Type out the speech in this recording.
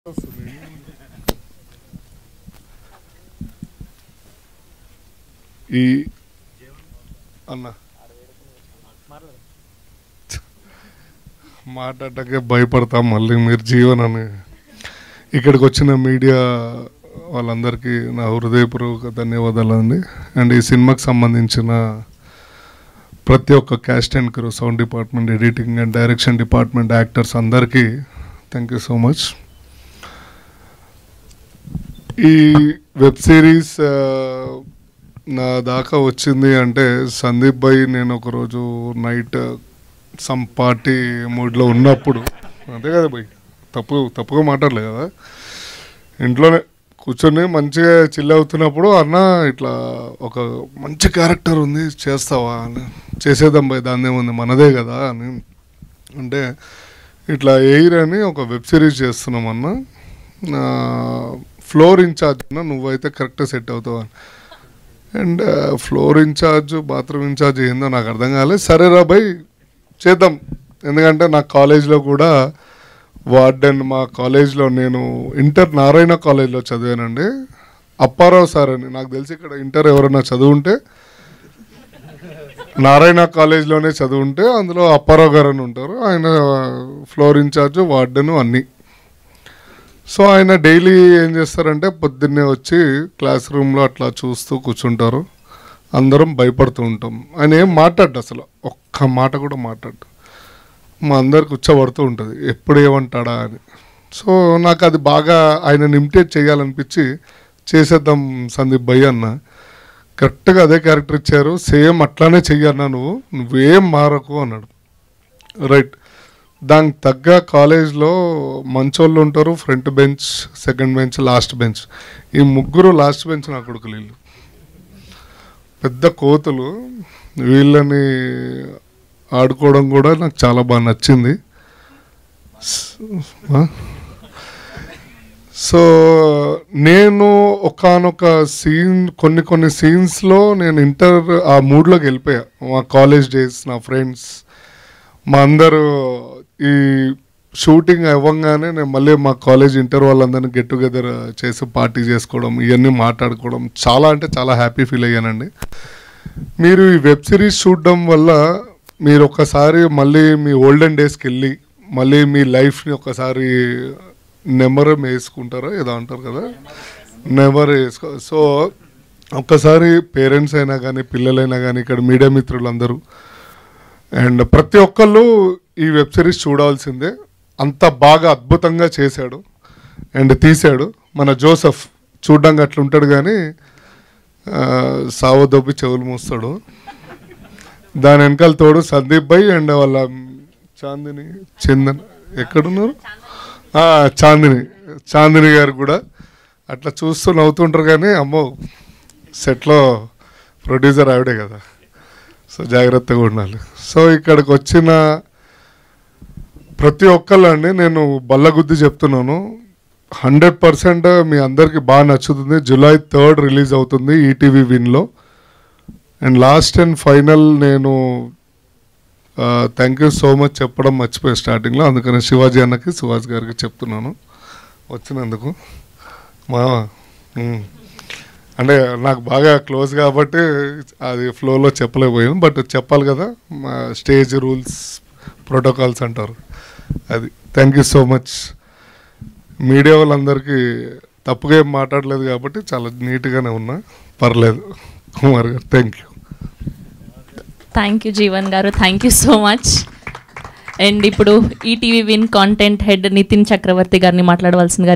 ఈ అన్న మాట్లాడటాకే భయపడతాం. మళ్ళీ మీరు జీవన్ అని ఇక్కడికి వచ్చిన మీడియా వాళ్ళందరికీ నా హృదయపూర్వక ధన్యవాదాలు అండి. అండ్ ఈ సినిమాకి సంబంధించిన ప్రతి ఒక్క caste and crew, sound department, editing and direction department, actors అందరికీ థ్యాంక్ యూ సో మచ్. ఈ వెబ్ సిరీస్ నా దాకా వచ్చింది అంటే సందీప్ భాయ్ నేను ఒకరోజు నైట్ సమ్ పార్టీ మూడ్లో ఉన్నప్పుడు, అంతే కదా భాయ్, తప్పుగా మాట్లాడలే కదా, ఇంట్లోనే కూర్చొని మంచిగా చిల్ అవుతున్నప్పుడు అన్న ఇట్లా ఒక మంచి క్యారెక్టర్ ఉంది చేస్తావా అని, చేసేద్దాం భాయ్ దాన్నే ఉంది మనదే కదా అని అంటే, ఇట్లా ఎయిర్ అని ఒక వెబ్ సిరీస్ చేస్తున్నాం అన్న, ఫ్లోర్ ఇన్ఛార్జ్ అన్న నువ్వైతే కరెక్ట్గా సెట్ అవుతావు అని. And floor incharge, bathroom incharge ఏందో నాకు అర్థం కాలేదు. సరేరా భయ్ చేద్దాం, ఎందుకంటే నా కాలేజ్లో కూడా వార్డెన్, మా కాలేజ్లో నేను ఇంటర్ నారాయణ కాలేజ్లో చదివానండి, అప్పారావు సార్ అని, నాకు తెలిసి ఇక్కడ ఇంటర్ ఎవరైనా చదువుంటే నారాయణ కాలేజ్లోనే చదువుంటే అందులో అప్పారావు గారు అని ఉంటారు, ఆయన ఫ్లోర్ ఇన్ఛార్జ్, వార్డెన్ అన్నీ. సో ఆయన డైలీ ఏం చేస్తారంటే పొద్దున్నే వచ్చి క్లాస్ రూమ్లో అట్లా చూస్తూ కూర్చుంటారు, అందరం భయపడుతూ ఉంటాం. ఆయన ఏం మాట్లాడు, అసలు ఒక్క మాట కూడా మాట్లాడు, మా అందరు కూర్చోబడుతూ ఉంటుంది ఎప్పుడు ఏమంటాడా అని. సో నాకు అది బాగా ఆయనని ఇమిటేట్ చేయాలనిపించి చేసేద్దాం సందీప్ భయ్ అన్న, కరెక్ట్గా అదే క్యారెక్టర్ ఇచ్చారు, సేమ్ అట్లానే చెయ్యన్నా, నువ్వేం మారకు అన్నాడు. రైట్, దానికి తగ్గ కాలేజ్లో మంచోళ్ళు ఉంటారు, front bench, second bench, last bench. ఈ ముగ్గురు లాస్ట్ బెంచ్ నా కొడుకులు, వీళ్ళు పెద్ద కోతులు, వీళ్ళని ఆడుకోవడం కూడా నాకు చాలా బాగా నచ్చింది. సో నేను ఒకానొక సీన్, కొన్ని సీన్స్లో నేను ఇంటర్ ఆ మూడ్లోకి వెళ్ళిపోయా. మా కాలేజ్ డేస్, నా ఫ్రెండ్స్, మా అందరూ ఈ షూటింగ్ అవ్వగానే నేను మళ్ళీ మా కాలేజ్ ఇంటర్ వాళ్ళందరినీ గెట్ టుగెదర్ చేసి పార్టీ చేసుకోవడం, ఇవన్నీ మాట్లాడుకోవడం, చాలా అంటే చాలా హ్యాపీ ఫీల్ అయ్యానండి. మీరు ఈ వెబ్ సిరీస్ చూడడం వల్ల మీరు ఒకసారి మళ్ళీ మీ ఓల్డెన్ డేస్కి వెళ్ళి మళ్ళీ మీ లైఫ్ని ఒకసారి నెమరు వేసుకుంటారో ఏదో అంటారు కదా, నెమరు వేసుకో. సో ఒక్కసారి పేరెంట్స్ అయినా కానీ పిల్లలైనా కానీ ఇక్కడ మీడియా మిత్రులందరూ అండ్ ప్రతి ఒక్కళ్ళు ఈ వెబ్ సిరీస్ చూడాల్సిందే, అంత బాగా అద్భుతంగా చేశాడు అండ్ తీశాడు. మన జోసెఫ్ చూడ్డానికి అట్లా ఉంటాడు కానీ సావదొబ్బి చెవులు మూస్తాడు. దాని వెనకాల తోడు సందీప్ భాయ్ అండ్ వాళ్ళ చాందిని, చందన్ ఎక్కడున్నారు, చాందిని గారు కూడా అట్లా చూస్తూ నవ్వుతుంటారు కానీ అమ్మో సెట్లో ప్రొడ్యూసర్ ఆవిడే కదా, సో జాగ్రత్తగా ఉండాలి. సో ఇక్కడికి వచ్చిన ప్రతి ఒక్కళ్ళండి నేను బల్లగుద్ది చెప్తున్నాను, 100% మీ అందరికీ బాగా నచ్చుతుంది. July 3rd రిలీజ్ అవుతుంది ఈటీవీ విన్లో. అండ్ లాస్ట్ అండ్ ఫైనల్ నేను థ్యాంక్ యూ సో మచ్ చెప్పడం మర్చిపోయి స్టార్టింగ్లో, అందుకని శివాజీ అన్నకి, సుహాస్ గారికి చెప్తున్నాను వచ్చినందుకు. మా అంటే నాకు బాగా క్లోజ్ కాబట్టి అది ఫ్లోలో చెప్పలేకపోయాను, బట్ చెప్పాలి కదా, మా స్టేజ్ రూల్స్, ప్రోటోకాల్స్ అంటారు అది. Thank you so much. Media వాళ్ళందరికీ తప్పుగా ఏం మాట్లాడలేదు కాబట్టి చాలా నీట్గానే ఉన్నా, పర్లేదు. కుమార్ గారు thank you. Thank you Jeevan గారు, thank you so much. And ఇప్పుడు ETV win content head Nitin Chakravarthy గారిని మాట్లాడవలసిందిగా